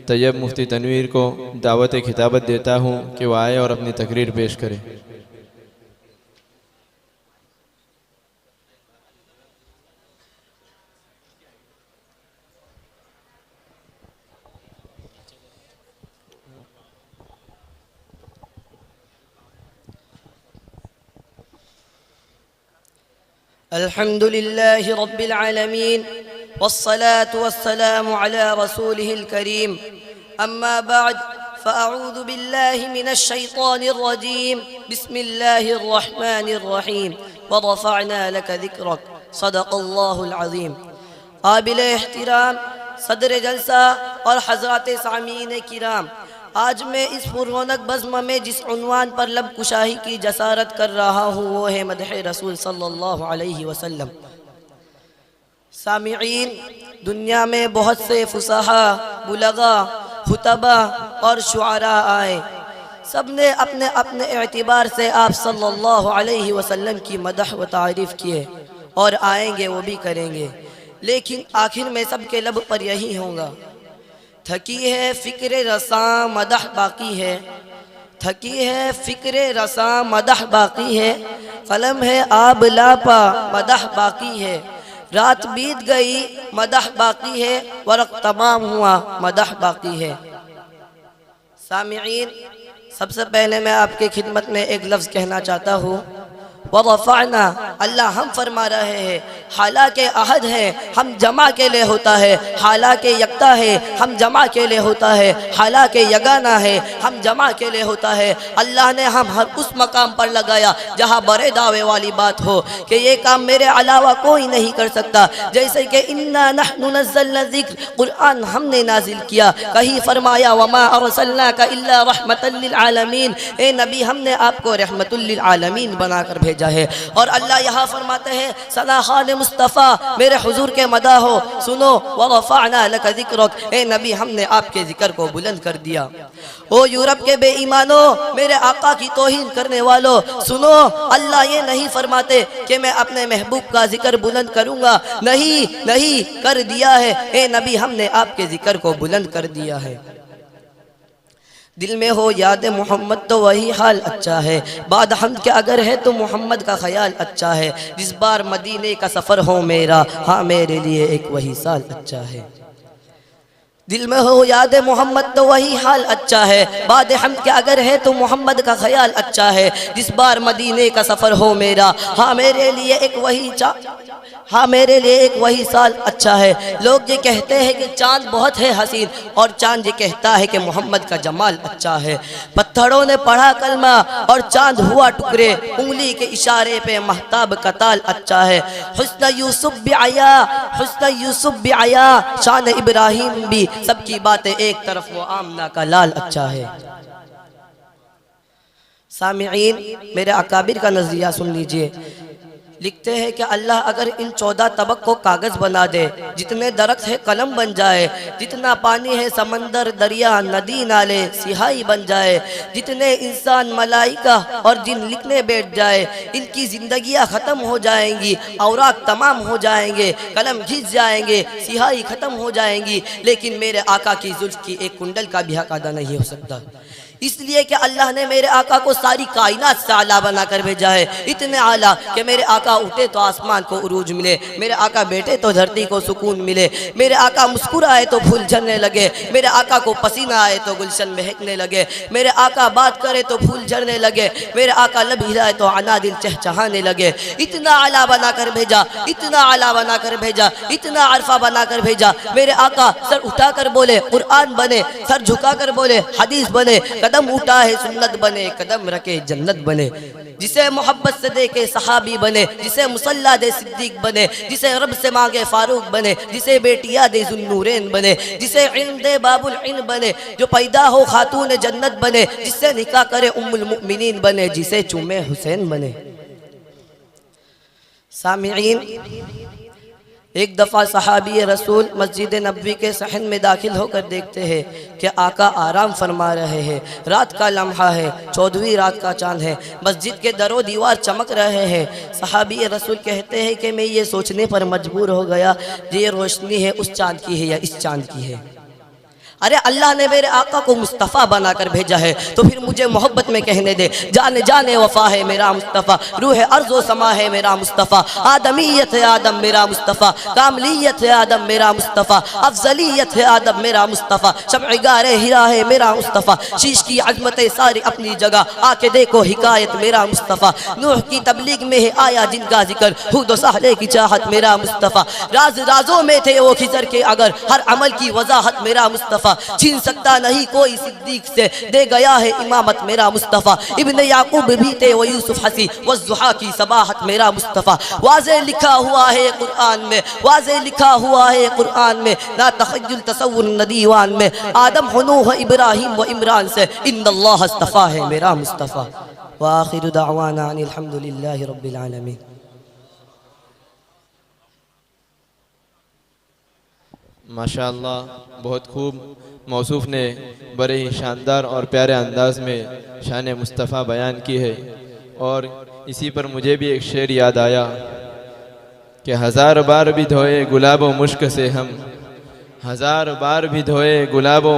तैयब मुफ्ती तनवीर को दावत खिताबत देता हूँ कि वह आए और अपनी तकरीर पेश करें। अल्हम्दुलिल्लाहि रब्बिल आलमीन वस्सलातु वस्सलामु अला रसूलिहिल करीम अम्मा बाद फ़अऊज़ु बिल्लाहि मिनश शैतानिर रजीम बिस्मिल्लाहिर रहमानिर रहीम व रफ़अना लका ज़िक्रक सदक़ल्लाहुल अज़ीम। काबिल एहतिराम सदर जलसा और हज़रात सामीन किराम, आज मैं इस पुरौनक बज़्म में जिस उन्वान पर लब कुशाही की जसारत कर रहा हूँ वो है मदह रसूल सल्लल्लाहु अलैहि वसल्लम। सामिईन, दुनिया में बहुत से फुसहा, बुलगा, खुतबा और शुआरा आए, सब ने अपने अपने एतबार से आप सल्लल्लाहु अलैहि वसल्लम की मदह व तारीफ़ किए और आएंगे वो भी करेंगे, लेकिन आखिर में सब के लब पर यही होगा। थकी है फ़िक्र रसां मदह बाकी है, थकी है फ़िक्र रसां मदह बाकी है, कलम है आब लापा मदह बाकी है, रात बीत गई मदह बाकी है, वरक़ तमाम हुआ मदह बाकी है। सामिईन, सबसे पहले मैं आपकी खिदमत में एक लफ्ज़ कहना चाहता हूँ। वरफ़अना, अल्लाह हम फरमा रहे हैं, हालांकि अहद है हम जमा के लिए होता है, हालांकि यकता है हम जमा के लिए होता है, हालांकि यगाना है हम जमा के लिए होता है। अल्लाह ने हम हर उस मकाम पर लगाया जहाँ बड़े दावे वाली बात हो कि ये काम मेरे अलावा कोई नहीं कर सकता। जैसे कि इन्ना नहनु नज़्ज़लना ज़िक्र, कुरान हमने नाजिल किया। कहीं फरमाया वमा अरसलनाका इल्ला रहमतल लिल आलमीन, ए नबी हमने आपको रहमतुल लिल आलमीन बनाकर भेजा है। और अल्लाह यहाँ फरमाते हैं सना खान मुस्तफ़ा, मेरे हुजूर के मदा हो सुनो, वरफ़अना लका ज़िक्रक, ए नबी हमने आपके जिक्र को बुलंद कर दिया। ओ यूरोप के बेईमानो, मेरे आका की तौहीन करने वालों सुनो, अल्लाह ये नहीं फरमाते कि मैं अपने महबूब का जिक्र बुलंद करूँगा, नहीं नहीं कर दिया है। ए नबी हमने आपके जिक्र को बुलंद कर दिया है। दिल में हो याद मोहम्मद तो वही हाल अच्छा है, बाद हम के अगर है तो मोहम्मद का ख्याल अच्छा है। जिस बार मदीने का सफ़र हो मेरा, हाँ मेरे लिए एक वही साल अच्छा है। दिल में हो याद मोहम्मद तो वही हाल अच्छा है, बाद हम के अगर है तो मोहम्मद का ख्याल अच्छा है। जिस बार मदीने का सफ़र हो मेरा, हाँ मेरे लिए एक वही साल अच्छा है। लोग ये कहते हैं कि चांद बहुत है हसीन, और चांद ये कहता है कि मोहम्मद का जमाल अच्छा है। पत्थरों ने पढ़ा कलमा और चांद हुआ टुकड़े, उंगली के इशारे पे महताब का ताल अच्छा है। हुस्न यूसुफ भी आया, हुस्न यूसुफ भी आया, शान इब्राहिम भी, सबकी बातें एक तरफ वो आमना का लाल अच्छा है। सामिईन, मेरे अकाबिर का नज़रिया सुन लीजिए। लिखते हैं कि अल्लाह अगर इन 14 तबक को कागज़ बना दे, जितने दरख्त है कलम बन जाए, जितना पानी है समंदर दरिया नदी नाले सिहाई बन जाए, जितने इंसान मलाइका और जिन लिखने बैठ जाए, इनकी ज़िंदगियाँ ख़त्म हो जाएंगी, औराक तमाम हो जाएंगे, कलम घिस जाएंगे, सिहाई ख़त्म हो जाएंगी, लेकिन मेरे आका की जुल्फ़ की एक कुंडल का भी हक अदा नहीं हो सकता। इसलिए कि अल्लाह ने मेरे आका को सारी कायनात से आला बना कर भेजा है, इतने आला कि मेरे आका उठे तो आसमान को उरूज मिले, मेरे आका बैठे तो धरती को सुकून मिले, मेरे आका मुस्कुराए तो फूल झड़ने लगे, मेरे आका को पसीना आए तो गुलशन महकने लगे, मेरे आका बात करे तो फूल झड़ने लगे, मेरे आका लब हिलाए तो अनादिल चहचहाने लगे। इतना आला बना कर भेजा, इतना आला बना कर भेजा, इतना अरफा बना कर भेजा। मेरे आका सर उठा कर बोले कुरान बने, सर झुका कर बोले हदीस बने, कदम उठा है सुन्नत बने, कदम रखे जन्नत बने। जिसे मोहब्बत से देखे सहाबी बने, जिसे मुसल्ला दे सिद्दीक बने, जिसे रब से मांगे फारूक बने, जिसे बेटिया दे जुन्नूरैन बने, जिसे इल्म दे बाबुल इल्म बने, जो पैदा हो खातून जन्नत बने, जिससे निकाह करे उम्मुल मुमिनीन बने, जिसे चूमे हुसैन बने। सामिईन, एक दफ़ा सहाबी रसूल मस्जिद नबवी के सहन में दाखिल होकर देखते हैं कि आका आराम फरमा रहे हैं। रात का लम्हा है, 14वीं रात का चांद है, मस्जिद के दरो दीवार चमक रहे हैं। सहाबी रसूल कहते हैं कि मैं ये सोचने पर मजबूर हो गया ये रोशनी है उस चांद की है या इस चांद की है। अरे अल्लाह ने मेरे आका को मुस्तफ़ा बनाकर भेजा है, तो फिर मुझे मोहब्बत में कहने दे। जाने जाने वफ़ा है मेरा मुस्तफ़ा, रूह अर्ज़ो समा है मेरा मुस्तफ़ा, आदमीयत है आदम मेरा मुस्तफ़ा, कामलियत है आदम मेरा मुस्तफ़ा, अफजलियत है आदम मेरा मुस्तफ़ा, शमगारे हिरा है मेरा मुस्तफ़ा, शीश की अज़मतें सारी अपनी जगह, आके देखो हिकायत मेरा मुस्तफ़ा, नूह की तबलीग में है आया जिनका जिक्र, हुद साले की चाहत मेरा मुस्तफ़ा, राज राजों में थे वो खिजर के अगर, हर अमल की वजाहत मेरा मुस्तफ़ा, छीन सकता नहीं कोई सिद्दीक से, दे गया है इमामत मेरा मुस्तफ़ा, इब्ने याकूब भी थे वो यूसुफ हसी, वज़ुहा की सबाहत मेरा मुस्तफ़ा, वाज़े लिखा हुआ है कुरान में, वाज़े लिखा हुआ है कुरान में, ना तख़य्युल तसव्वुर न दीवान में, आदम नूह इब्राहिम व इमरान से इन्नल्लाह अस्तफ़ा है मेरा मुस्तफ़ा। व आखिरु दअवाना अनिल हम्दुलिल्लाहि रब्बिल आलमीन। माशाअल्लाह, बहुत खूब मौसूफ़ ने बड़े ही शानदार और प्यारे अंदाज में शान मुस्तफ़ा बयान की है। और इसी पर मुझे भी एक शेर याद आया कि हज़ार बार भी धोए गुलाब व मुश्क से हम, हज़ार बार भी धोए गुलाब व